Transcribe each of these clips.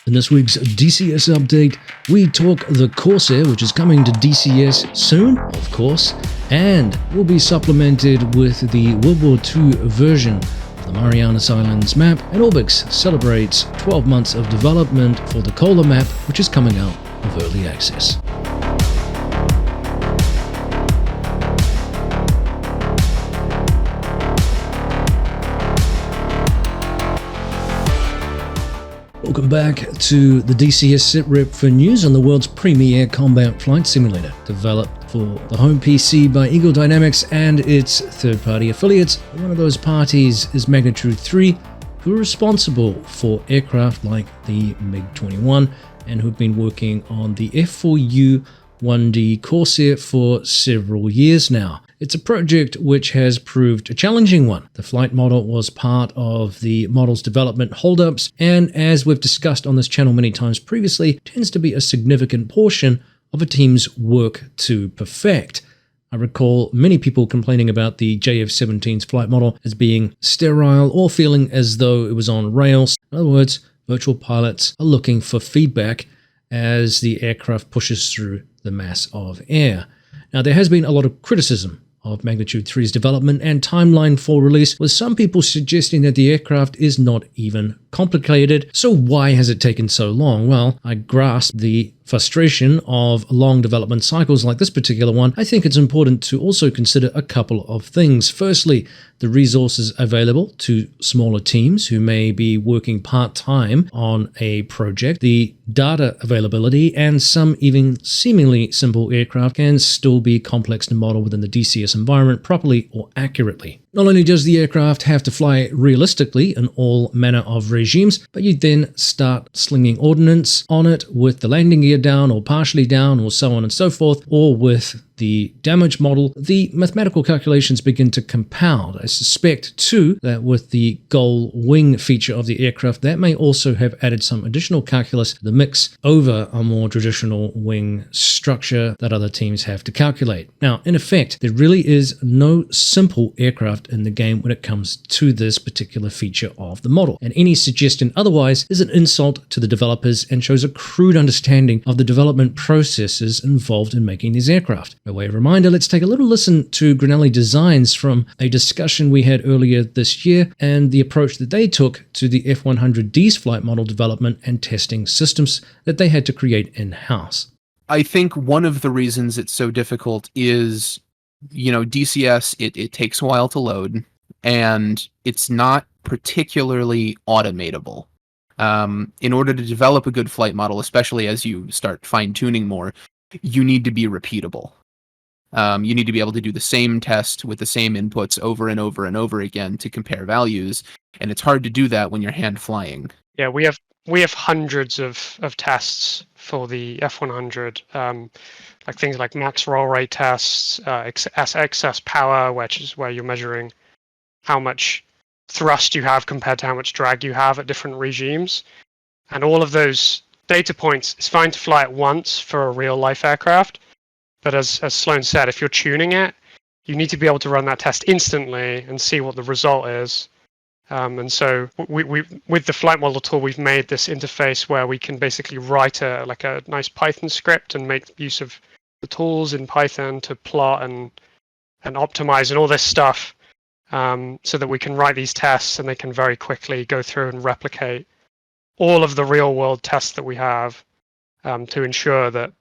In this week's DCS update, we talk the Corsair, which is coming to DCS soon, of course, and will be supplemented with the World War II version of the Marianas Islands map, and Orbix celebrates 12 months of development for the Kola Map, which is coming out of early access. Welcome back to the DCS SITREP for news on the world's premier combat flight simulator, developed for the home PC by Eagle Dynamics and its third-party affiliates. One of those parties is Magnitude 3, who are responsible for aircraft like the MiG-21 and who've been working on the F4U-1D Corsair for several years now. It's a project which has proved a challenging one. The flight model was part of the model's development holdups, and as we've discussed on this channel many times previously, tends to be a significant portion of a team's work to perfect. I recall many people complaining about the JF-17's flight model as being sterile or feeling as though it was on rails. In other words, virtual pilots are looking for feedback as the aircraft pushes through the mass of air. Now, there has been a lot of criticism of Magnitude 3's development and timeline for release, with some people suggesting that the aircraft is not even complicated. So why has it taken so long? Well, I grasp the frustration of long development cycles like this particular one. I think it's important to also consider a couple of things. Firstly, the resources available to smaller teams who may be working part-time on a project, the data availability, and some even seemingly simple aircraft can still be complex to model within the DCS environment properly or accurately. Not only does the aircraft have to fly realistically in all manner of regimes, but you then start slinging ordnance on it with the landing gear down or partially down or so on and so forth, or with the damage model, the mathematical calculations begin to compound. I suspect too that with the gull wing feature of the aircraft, that may also have added some additional calculus to the mix over a more traditional wing structure that other teams have to calculate. Now, in effect, there really is no simple aircraft in the game when it comes to this particular feature of the model, and any suggestion otherwise is an insult to the developers and shows a crude understanding of the development processes involved in making these aircraft. By way of reminder, let's take a little listen to Granelli Designs from a discussion we had earlier this year and the approach that they took to the F100D's flight model development and testing systems that they had to create in-house. I think one of the reasons it's so difficult is, DCS, it takes a while to load, and it's not particularly automatable. In order to develop a good flight model, especially as you start fine-tuning more, you need to be repeatable. You need to be able to do the same test with the same inputs over and over and over again to compare values, and it's hard to do that when you're hand flying. Yeah, we have hundreds of tests for the F100, like things like max roll rate tests, excess power, which is where you're measuring how much thrust you have compared to how much drag you have at different regimes, and all of those data points. It's fine to fly it once for a real life aircraft. But as Sloan said, if you're tuning it, you need to be able to run that test instantly and see what the result is. And so we with the flight model tool, we've made this interface where we can basically write a nice Python script and make use of the tools in Python to plot and optimize and all this stuff, so that we can write these tests and they can very quickly go through and replicate all of the real world tests that we have, to ensure that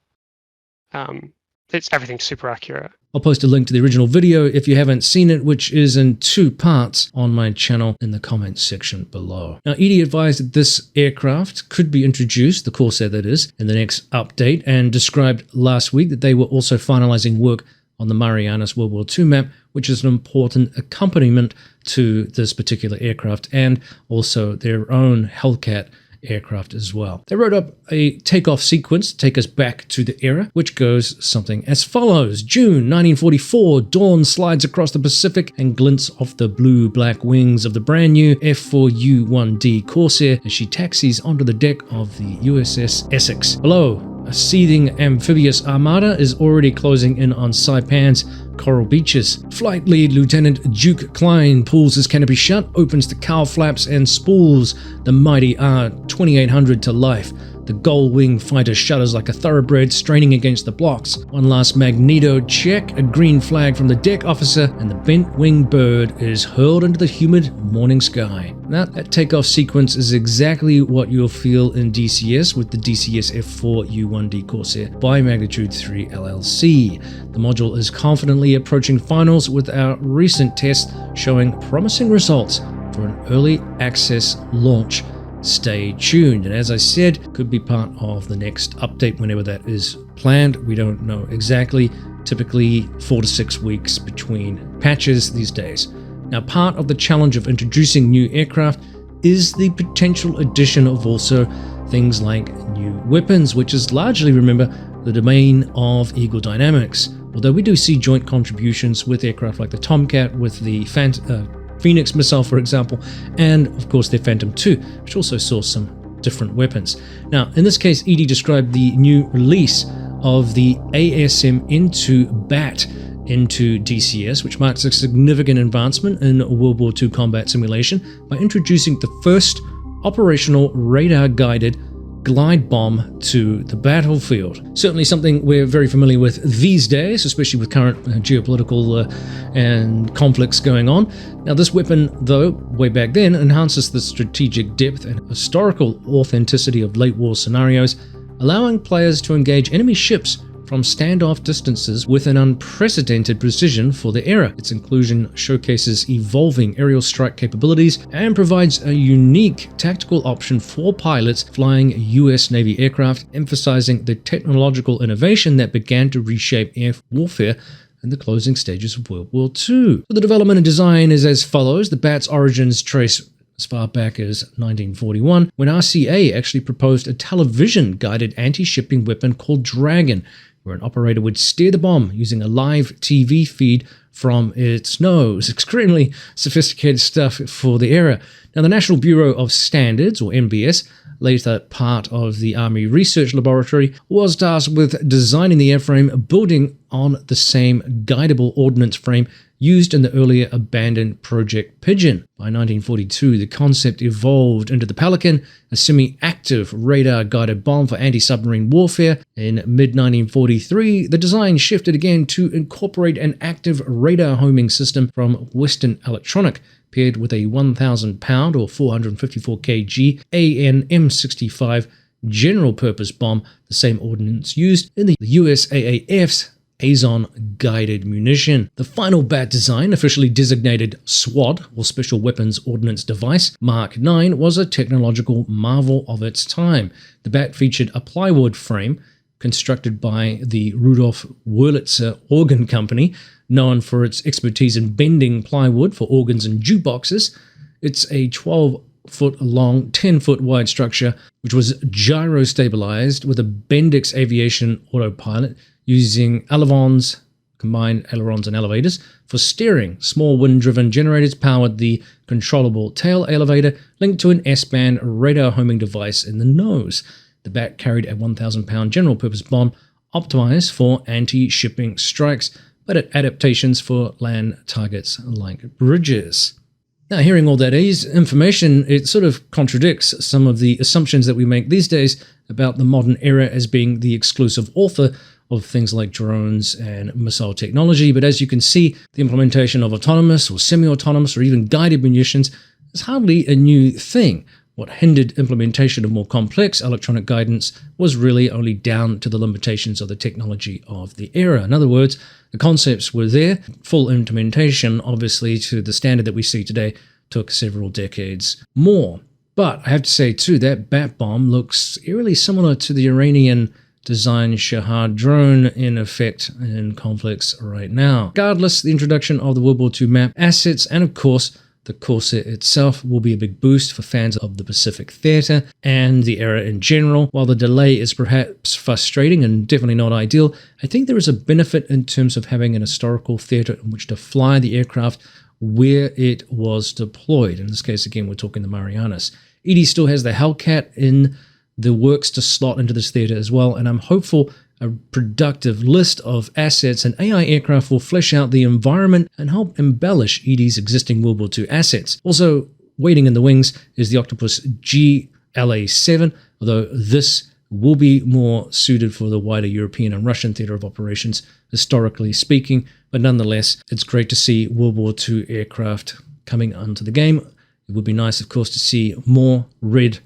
everything's super accurate. I'll post a link to the original video if you haven't seen it, which is in 2 parts on my channel in the comments section below. Now, Edie advised that this aircraft could be introduced, the Corsair that is, in the next update, and described last week that they were also finalizing work on the Marianas World War II map, which is an important accompaniment to this particular aircraft, and also their own Hellcat aircraft as well. They wrote up a takeoff sequence to take us back to the era, which goes something as follows. June 1944, dawn slides across the Pacific and glints off the blue-black wings of the brand new F4U-1D Corsair as she taxis onto the deck of the USS Essex. Hello, A seething amphibious armada is already closing in on Saipan's coral beaches. Flight Lead Lieutenant Duke Klein pulls his canopy shut, opens the cowl flaps, and spools the mighty R-2800 to life. The gull-wing fighter shudders like a thoroughbred, straining against the blocks. One last magneto check, a green flag from the deck officer, and the bent-winged bird is hurled into the humid morning sky. Now, that takeoff sequence is exactly what you'll feel in DCS with the DCS F4U-1D Corsair by Magnitude 3 LLC. The module is confidently approaching finals with our recent tests showing promising results for an early access launch. Stay tuned, and as I said, could be part of the next update whenever that is planned. We don't know exactly, typically 4 to 6 weeks between patches these days. Now, part of the challenge of introducing new aircraft is the potential addition of also things like new weapons, which is largely, remember, the domain of Eagle Dynamics. Although we do see joint contributions with aircraft like the Tomcat, with the Phoenix missile, for example, and of course their Phantom II, which also saw some different weapons. Now, in this case, Edie described the new release of the ASM into BAT into DCS, which marks a significant advancement in World War II combat simulation by introducing the first operational radar-guided glide bomb to the battlefield. Certainly something we're very familiar with these days, especially with current geopolitical and conflicts going on. Now, this weapon, though, way back then, enhances the strategic depth and historical authenticity of late war scenarios, allowing players to engage enemy ships from standoff distances with an unprecedented precision for the era. Its inclusion showcases evolving aerial strike capabilities and provides a unique tactical option for pilots flying US Navy aircraft, emphasizing the technological innovation that began to reshape air warfare in the closing stages of World War II. So the development and design is as follows. The BAT's origins trace as far back as 1941, when RCA actually proposed a television-guided anti-shipping weapon called Dragon, where an operator would steer the bomb using a live TV feed from its nose. Extremely sophisticated stuff for the era. Now, the National Bureau of Standards, or NBS, later part of the Army Research Laboratory, was tasked with designing the airframe, building on the same guidable ordnance frame used in the earlier abandoned Project Pigeon. By 1942, the concept evolved into the Pelican, a semi-active radar-guided bomb for anti-submarine warfare. In mid-1943, the design shifted again to incorporate an active radar homing system from Western Electronic, paired with a 1,000-pound or 454 kg AN-M65 general-purpose bomb, the same ordnance used in the USAAF's Azon guided munition. The final BAT design, officially designated SWOD, or Special Weapons Ordnance Device, Mark IX, was a technological marvel of its time. The BAT featured a plywood frame constructed by the Rudolf Wurlitzer Organ Company, known for its expertise in bending plywood for organs and jukeboxes. It's a 12-foot long, 10-foot wide structure, which was gyro-stabilized with a Bendix Aviation autopilot, using ailerons, combined ailerons and elevators, for steering. Small wind-driven generators powered the controllable tail elevator, linked to an S-band radar homing device in the nose. The BAT carried a 1,000-pound general-purpose bomb, optimized for anti-shipping strikes, but at adaptations for land targets like bridges. Now, hearing all that information, it sort of contradicts some of the assumptions that we make these days about the modern era as being the exclusive author of things like drones and missile technology. But as you can see, the implementation of autonomous or semi-autonomous or even guided munitions is hardly a new thing. What hindered implementation of more complex electronic guidance was really only down to the limitations of the technology of the era. In other words, the concepts were there. Full implementation, obviously, to the standard that we see today, took several decades more. But I have to say, too, that BAT bomb looks eerily similar to the Iranian design Shahad drone in effect in conflicts right now. Regardless, the introduction of the World War II map assets and, of course, the Corsair itself will be a big boost for fans of the Pacific theater and the era in general. While the delay is perhaps frustrating and definitely not ideal, I think there is a benefit in terms of having an historical theater in which to fly the aircraft where it was deployed. In this case, again, we're talking the Marianas. Edie still has the Hellcat in the works to slot into this theater as well, and I'm hopeful a productive list of assets and AI aircraft will flesh out the environment and help embellish ED's existing World War II assets. Also, waiting in the wings is the Octopus GLA-7, although this will be more suited for the wider European and Russian theater of operations, historically speaking, but nonetheless, it's great to see World War II aircraft coming onto the game. It would be nice, of course, to see more red,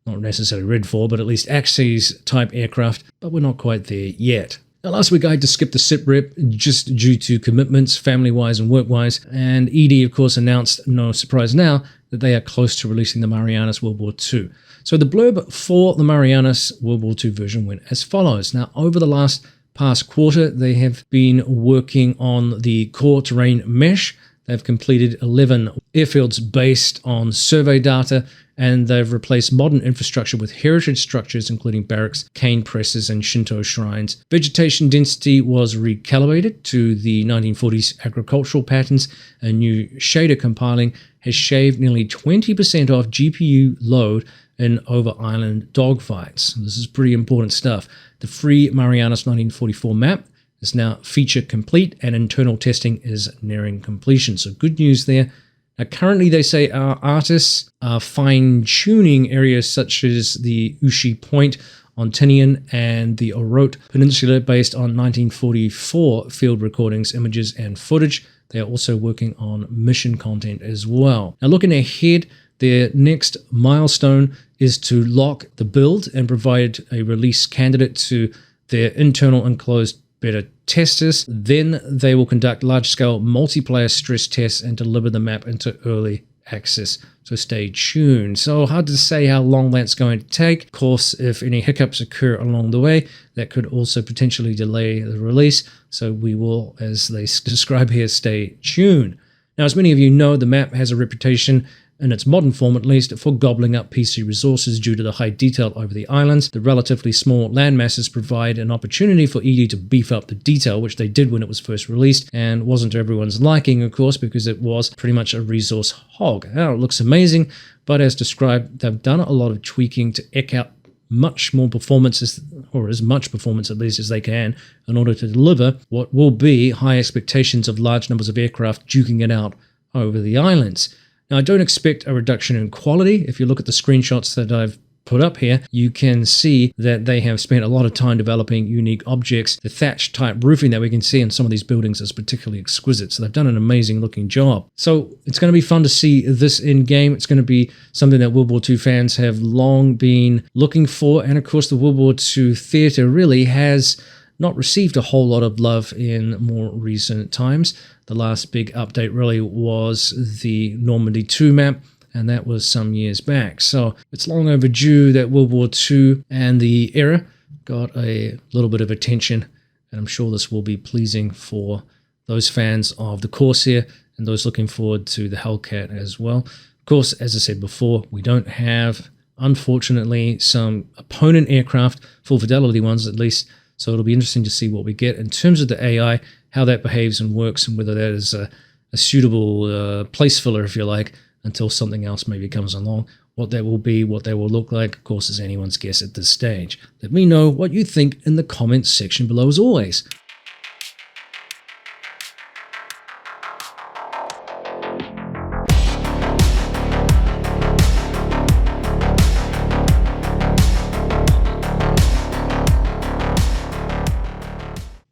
not necessarily Red 4, but at least Axis type aircraft, but we're not quite there yet. Now, last week I had to skip the SITREP just due to commitments, family-wise and work-wise, and ED, of course, announced, no surprise now, that they are close to releasing the Marianas World War II. So the blurb for the Marianas World War II version went as follows. Now, over the past quarter, they have been working on the core terrain mesh. They've completed 11 airfields based on survey data, and they've replaced modern infrastructure with heritage structures, including barracks, cane presses, and Shinto shrines. Vegetation density was recalibrated to the 1940s agricultural patterns. A new shader compiling has shaved nearly 20% off GPU load in over-island dogfights. This is pretty important stuff. The free Marianas 1944 map is now feature complete, and internal testing is nearing completion. So good news there. Now, currently, they say our artists are fine-tuning areas such as the Ushi Point on Tinian and the Orote Peninsula based on 1944 field recordings, images, and footage. They are also working on mission content as well. Now, looking ahead, their next milestone is to lock the build and provide a release candidate to their internal enclosed beta testers. Then they will conduct large-scale multiplayer stress tests and deliver the map into early access. So stay tuned. So hard to say how long that's going to take. Of course, if any hiccups occur along the way, that could also potentially delay the release. So we will, as they describe here, stay tuned. Now, as many of you know, the map has a reputation, in its modern form at least, for gobbling up PC resources due to the high detail over the islands. The relatively small land masses provide an opportunity for ED to beef up the detail, which they did when it was first released, and wasn't to everyone's liking, of course, because it was pretty much a resource hog. Now, it looks amazing, but as described, they've done a lot of tweaking to eke out much more performance, or as much performance at least as they can, in order to deliver what will be high expectations of large numbers of aircraft duking it out over the islands. Now, I don't expect a reduction in quality. If you look at the screenshots that I've put up here, you can see that they have spent a lot of time developing unique objects. The thatch type roofing that we can see in some of these buildings is particularly exquisite. So they've done an amazing looking job. So it's going to be fun to see this in game. It's going to be something that World War II fans have long been looking for. And of course, the World War II theater really has not received a whole lot of love in more recent times. The last big update really was the Normandy 2 map, and that was some years back. So it's long overdue that World War II and the era got a little bit of attention, and I'm sure this will be pleasing for those fans of the Corsair and those looking forward to the Hellcat as well. Of course, as I said before, we don't have, unfortunately, some opponent aircraft, full fidelity ones at least, so it'll be interesting to see what we get in terms of the AI, how that behaves and works, and whether that is a suitable place filler, if you like, until something else maybe comes along. What that will be, what they will look like, of course, is anyone's guess at this stage. Let me know what you think in the comments section below as always.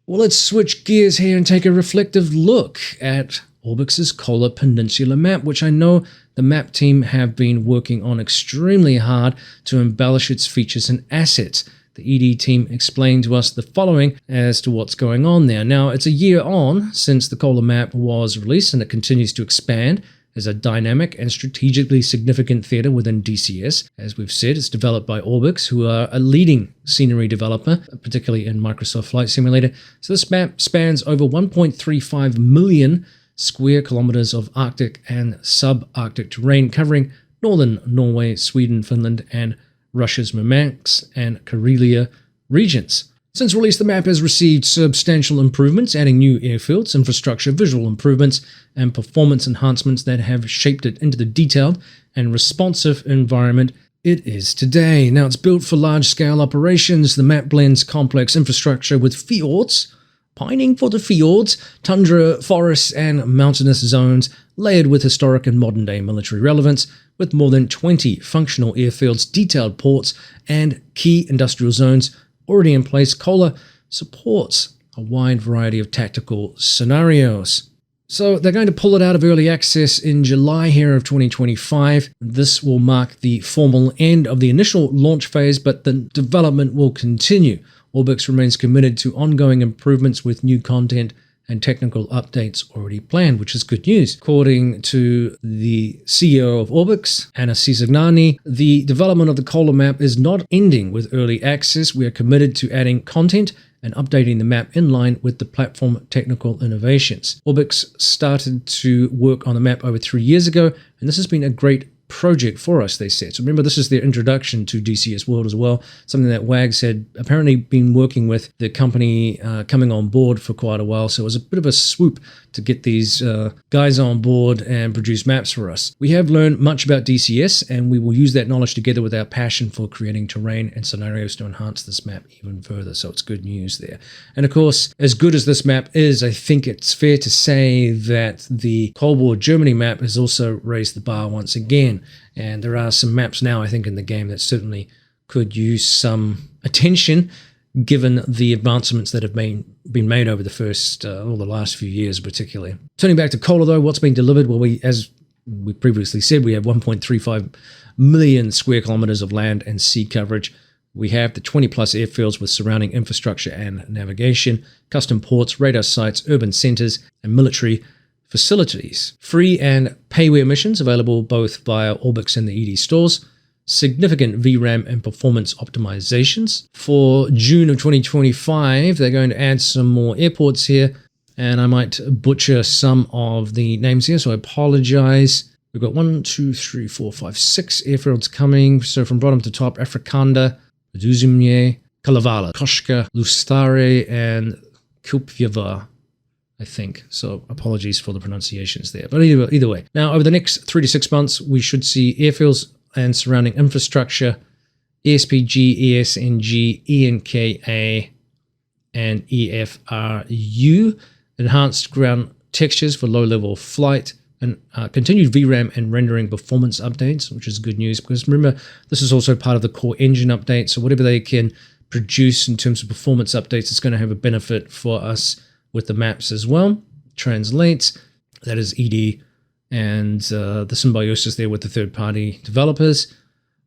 Well, let's switch gears here and take a reflective look at Orbix's Kola Peninsula map, which I know the map team have been working on extremely hard to embellish its features and assets. The ED team explained to us the following as to what's going on there. Now, it's a year on since the Kola map was released, and it continues to expand as a dynamic and strategically significant theater within DCS. As we've said, it's developed by Orbix, who are a leading scenery developer, particularly in Microsoft Flight Simulator. So this map spans over 1.35 million square kilometers of Arctic and subarctic terrain, covering northern Norway, Sweden, Finland, and Russia's Murmansk and Karelia regions. Since release, the map has received substantial improvements, adding new airfields, infrastructure, visual improvements, and performance enhancements that have shaped it into the detailed and responsive environment it is today. Now, it's built for large-scale operations. The map blends complex infrastructure with fjords, pining for the fjords, tundra, forests, and mountainous zones, layered with historic and modern-day military relevance, with more than 20 functional airfields, detailed ports, and key industrial zones already in place. Kola supports a wide variety of tactical scenarios. So they're going to pull it out of early access in July here of 2025. This will mark the formal end of the initial launch phase, but the development will continue. Orbix remains committed to ongoing improvements with new content and technical updates already planned, which is good news. According to the CEO of Orbix, Anna Cisagnani, the development of the Kola Map is not ending with early access. We are committed to adding content and updating the map in line with the platform technical innovations. Orbix started to work on the map over 3 years ago, and this has been a great project for us, they said. So remember, this is their introduction to DCS World as well, something that WAGS had apparently been working with the company coming on board for quite a while. So it was a bit of a swoop to get these guys on board and produce maps for us. We have learned much about DCS, and we will use that knowledge together with our passion for creating terrain and scenarios to enhance this map even further. So it's good news there. And of course, as good as this map is, I think it's fair to say that the Cold War Germany map has also raised the bar once again. And there are some maps now, I think, in the game that certainly could use some attention, given the advancements that have been made over the last few years, particularly. Turning back to Kola, though, what's been delivered? Well, as we previously said, we have 1.35 million square kilometers of land and sea coverage. We have the 20-plus airfields with surrounding infrastructure and navigation, custom ports, radar sites, urban centers, and military facilities. Free and payware missions available both via Orbix and the ED stores. Significant VRAM and performance optimizations. For June of 2025, they're going to add some more airports here, and I might butcher some of the names here, so I apologize. We've got 1, 2, 3, 4, 5, 6 airfields coming. So from bottom to top, Afrikanda, Duzimye, Kalevala, Koshka, Lustare, and Kupjeva, I think. So apologies for the pronunciations there. But either way. Now, over the next 3 to 6 months, we should see airfields and surrounding infrastructure, ESPG, ESNG, ENKA, and EFRU, enhanced ground textures for low-level flight, and continued VRAM and rendering performance updates, which is good news, because remember, this is also part of the core engine update, so whatever they can produce in terms of performance updates, it's going to have a benefit for us with the maps as well. Translates, that is ED, and the symbiosis there with the third-party developers.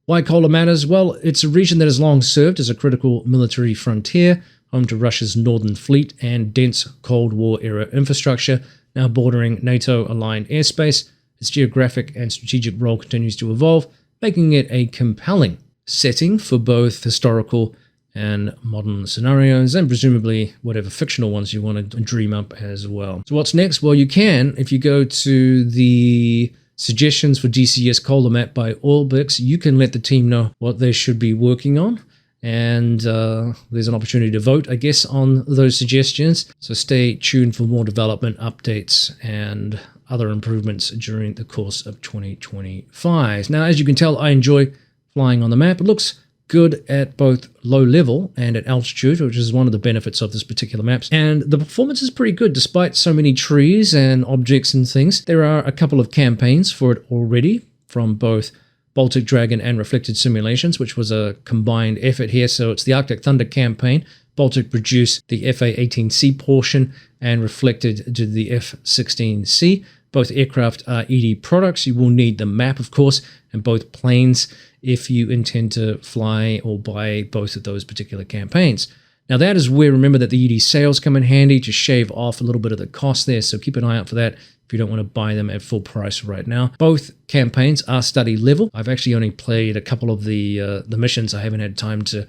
Why Kola matters? Well, it's a region that has long served as a critical military frontier, home to Russia's Northern Fleet and dense Cold War-era infrastructure, now bordering NATO-aligned airspace. Its geographic and strategic role continues to evolve, making it a compelling setting for both historical and modern scenarios, and presumably whatever fictional ones you want to dream up as well. So what's next? Well, you can, if you go to the suggestions for DCS Kola Map by Orbix, you can let the team know what they should be working on, and there's an opportunity to vote, I guess, on those suggestions. So stay tuned for more development updates and other improvements during the course of 2025. Now, as you can tell, I enjoy flying on the map. It looks good at both low level and at altitude, which is one of the benefits of this particular map. And the performance is pretty good despite so many trees and objects and things. There are a couple of campaigns for it already from both Baltic Dragon and Reflected Simulations, which was a combined effort here. So it's the Arctic Thunder campaign. Baltic produced the FA-18C portion and Reflected did the F-16C. Both aircraft are ED products. You will need the map, of course, and both planes if you intend to fly or buy both of those particular campaigns. Now that is where, remember, that the ED sales come in handy to shave off a little bit of the cost there, so keep an eye out for that if you don't want to buy them at full price right now. Both campaigns are study level. I've actually only played a couple of the missions. I haven't had time to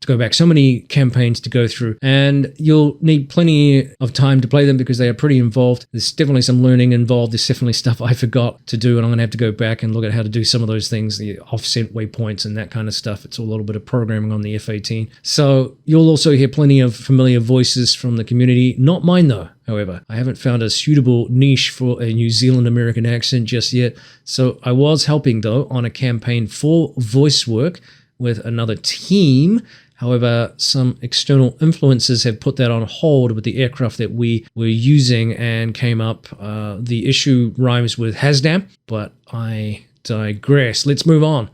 go back. So many campaigns to go through, and you'll need plenty of time to play them because they are pretty involved. There's definitely some learning involved. There's definitely stuff I forgot to do, and I'm going to have to go back and look at how to do some of those things, the offset waypoints and that kind of stuff. It's a little bit of programming on the F-18. So you'll also hear plenty of familiar voices from the community. Not mine, though. However, I haven't found a suitable niche for a New Zealand American accent just yet, so I was helping though on a campaign for voice work with another team. However, some external influences have put that on hold with the aircraft that we were using and came up. The issue rhymes with Hasdam, but I digress. Let's move on.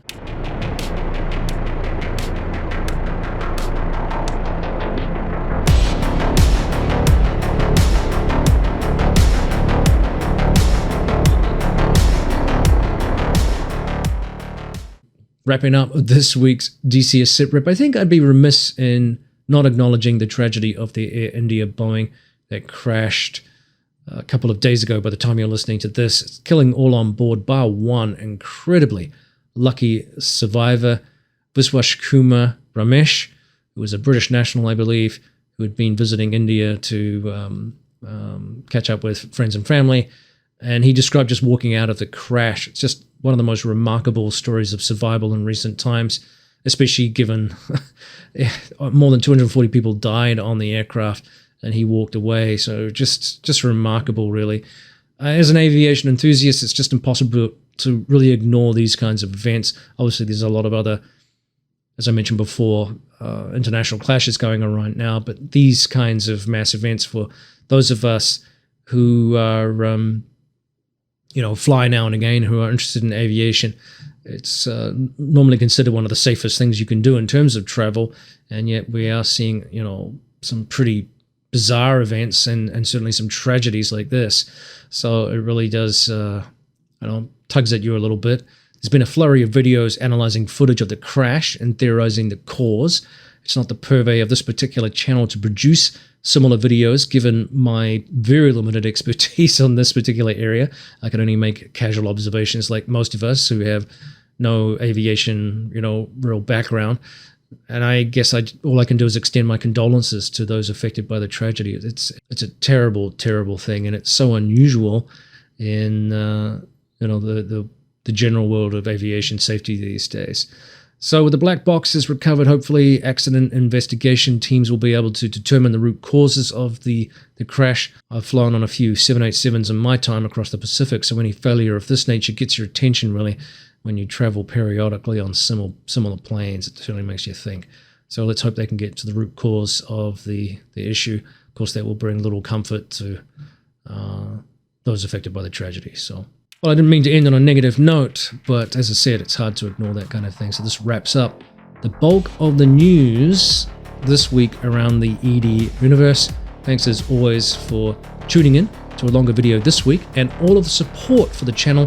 Wrapping up this week's DCS SITREP, I think I'd be remiss in not acknowledging the tragedy of the Air India Boeing that crashed a couple of days ago by the time you're listening to this. It's killing all on board, bar one incredibly lucky survivor, Viswash Kumar Ramesh, who was a British national, I believe, who had been visiting India to catch up with friends and family. And he described just walking out of the crash. It's just one of the most remarkable stories of survival in recent times, especially given more than 240 people died on the aircraft and he walked away. So just remarkable, really. As an aviation enthusiast, it's just impossible to really ignore these kinds of events. Obviously, there's a lot of other, as I mentioned before, international clashes going on right now, but these kinds of mass events for those of us who are fly now and again, who are interested in aviation, it's normally considered one of the safest things you can do in terms of travel, and yet we are seeing, some pretty bizarre events and certainly some tragedies like this. So it really does, tugs at you a little bit. There's been a flurry of videos analyzing footage of the crash and theorizing the cause. It's not the purvey of this particular channel to produce similar videos, given my very limited expertise on this particular area. I can only make casual observations like most of us who have no aviation, real background. And I guess all I can do is extend my condolences to those affected by the tragedy. It's a terrible, terrible thing, and it's so unusual in the general world of aviation safety these days. So with the black boxes recovered, hopefully accident investigation teams will be able to determine the root causes of the crash. I've flown on a few 787s in my time across the Pacific, so any failure of this nature gets your attention really when you travel periodically on similar planes. It certainly makes you think. So let's hope they can get to the root cause of the issue. Of course, that will bring little comfort to those affected by the tragedy. So, well, I didn't mean to end on a negative note, but as I said, it's hard to ignore that kind of thing. So this wraps up the bulk of the news this week around the ED universe. Thanks as always for tuning in to a longer video this week and all of the support for the channel.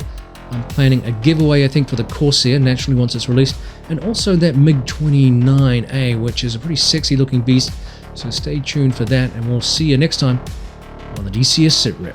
I'm planning a giveaway, I think, for the Corsair, naturally, once it's released, and also that MiG-29A, which is a pretty sexy looking beast. So stay tuned for that, and we'll see you next time on the DCS SITREP.